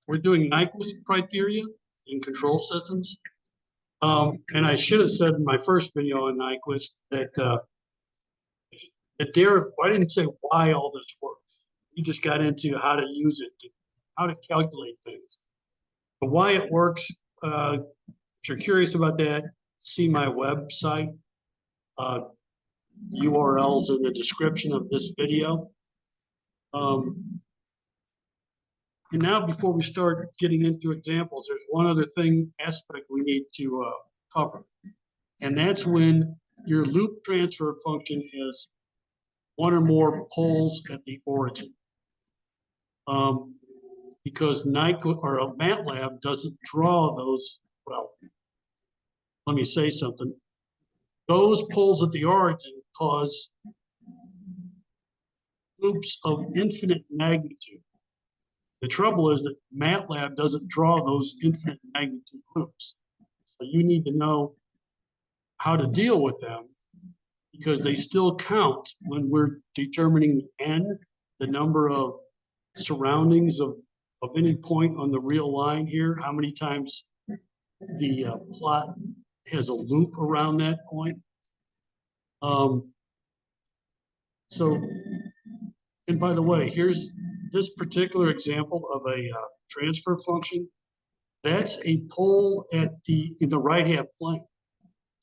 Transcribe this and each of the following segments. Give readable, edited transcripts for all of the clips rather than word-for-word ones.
We're doing Nyquist criteria in control systems. And I should have said in my first video on Nyquist that I didn't say why all this works. We just got into how to use it, how to calculate things. But why it works, if you're curious about that, see my website. URLs in the description of this video. And now before we start getting into examples, there's one other aspect we need to cover. And that's when your loop transfer function has one or more poles at the origin. Because Nyquist or MATLAB doesn't draw those, well, let me say something. Those poles at the origin cause loops of infinite magnitude. The trouble is that MATLAB doesn't draw those infinite magnitude loops. So you need to know how to deal with them because they still count when we're determining the n, the number of surroundings of any point on the real line here, how many times the plot has a loop around that point. And by the way, here's this particular example of a transfer function. That's a pole in the right half plane.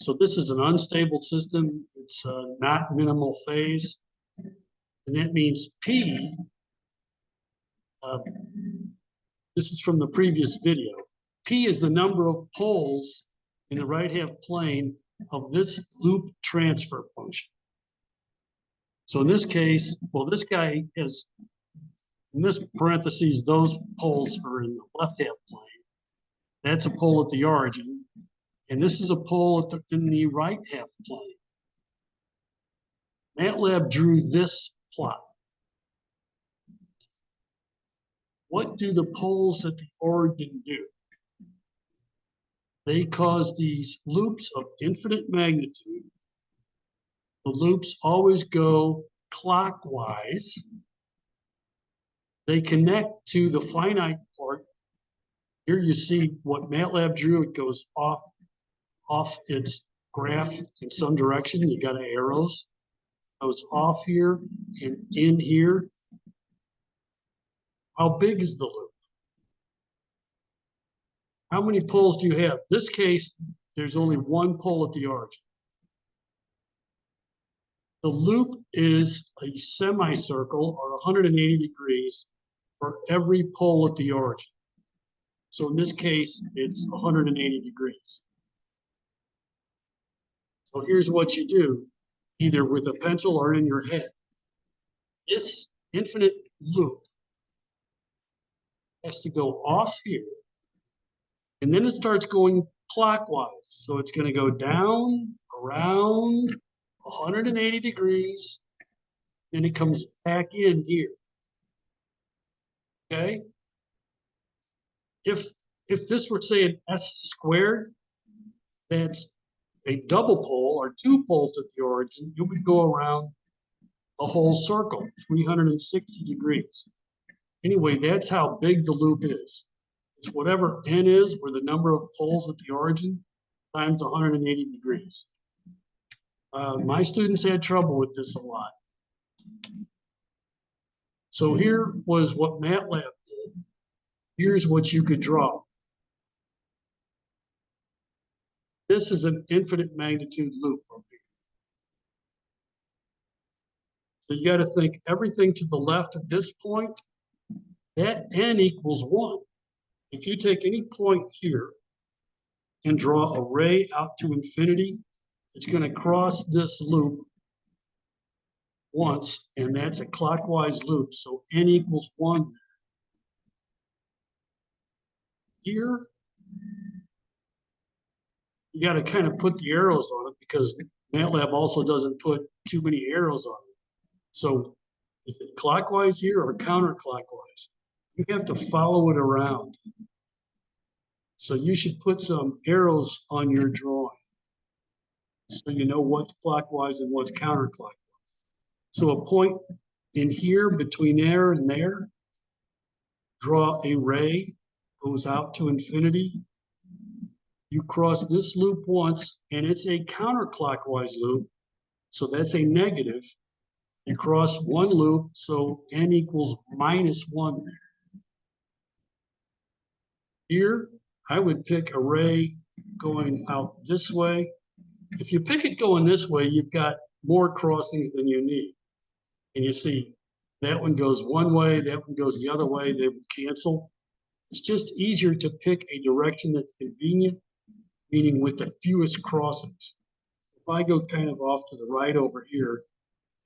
So this is an unstable system. It's not minimal phase. And that means P, this is from the previous video. P is the number of poles in the right half plane of this loop transfer function. So in this case, well, this guy has, in this parentheses, those poles are in the left half plane. That's a pole at the origin. And this is a pole in the right half plane. MATLAB drew this plot. What do the poles at the origin do? They cause these loops of infinite magnitude. The loops always go clockwise. They connect to the finite part. Here you see what MATLAB drew. It goes off its graph in some direction. You got arrows. It goes off here and in here. How big is the loop? How many poles do you have? In this case, there's only one pole at the origin. The loop is a semicircle or 180 degrees for every pole at the origin. So in this case, it's 180 degrees. So here's what you do, either with a pencil or in your head. This infinite loop has to go off here, and then it starts going clockwise. So it's going to go down, around, 180 degrees, and it comes back in here. Okay? If this were, say, an S squared, that's a double pole or two poles at the origin, it would go around a whole circle, 360 degrees. Anyway, that's how big the loop is. It's whatever n is, or the number of poles at the origin, times 180 degrees. My students had trouble with this a lot. So here was what MATLAB did. Here's what you could draw. This is an infinite magnitude loop over here. So you got to think everything to the left of this point, that n equals 1. If you take any point here and draw a ray out to infinity, it's going to cross this loop once, and that's a clockwise loop. So n equals 1. Here, you got to kind of put the arrows on it because MATLAB also doesn't put too many arrows on it. So is it clockwise here or counterclockwise? You have to follow it around. So you should put some arrows on your drawing so you know what's clockwise and what's counterclockwise. So a point in here between there and there, draw a ray, goes out to infinity. You cross this loop once, and it's a counterclockwise loop, so that's a negative. You cross one loop, so n equals -1 there. Here, I would pick a ray going out this way. If you pick it going this way, you've got more crossings than you need. And you see, that one goes one way, that one goes the other way, they would cancel. It's just easier to pick a direction that's convenient, meaning with the fewest crossings. If I go kind of off to the right over here,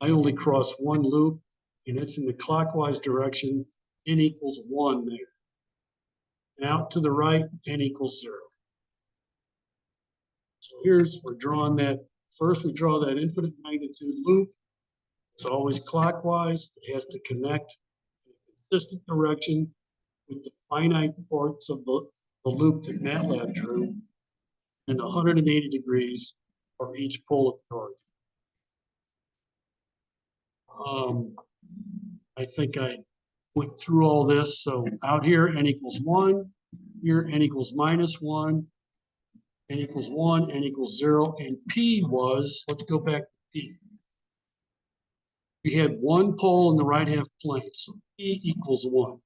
I only cross one loop, and it's in the clockwise direction, n equals 1 there. And out to the right, n equals 0. So we're drawing that. First, we draw that infinite magnitude loop. It's always clockwise. It has to connect in a consistent direction with the finite parts of the loop that MATLAB drew, and 180 degrees for each pole of the arc. I think I went through all this. So out here, n equals 1. Here, n equals -1. N equals 1, n equals 0. And P was, let's go back to P. We had one pole in the right half plane, so P equals 1.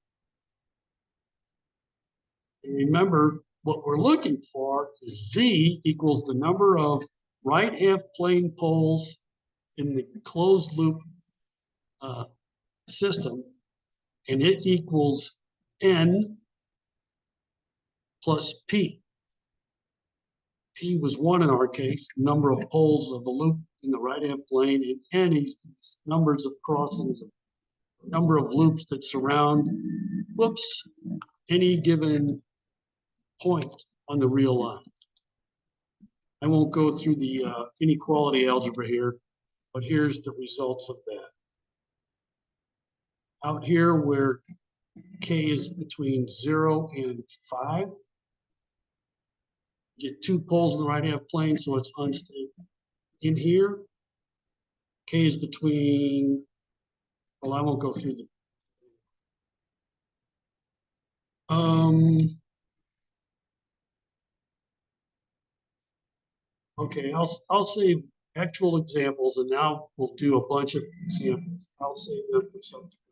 And remember, what we're looking for is Z equals the number of right half plane poles in the closed loop system, and it equals N plus P. P was 1 in our case, number of poles of the loop in the right half plane, and N is these numbers of crossings, number of loops that surround, any given point on the real line. I won't go through the inequality algebra here, but here's the results of that. Out here where k is between 0 and 5, get 2 poles in the right half plane, so it's unstable. In here, k is between, well, I won't go through the okay, I'll save actual examples, and now we'll do a bunch of examples. I'll save them for some time.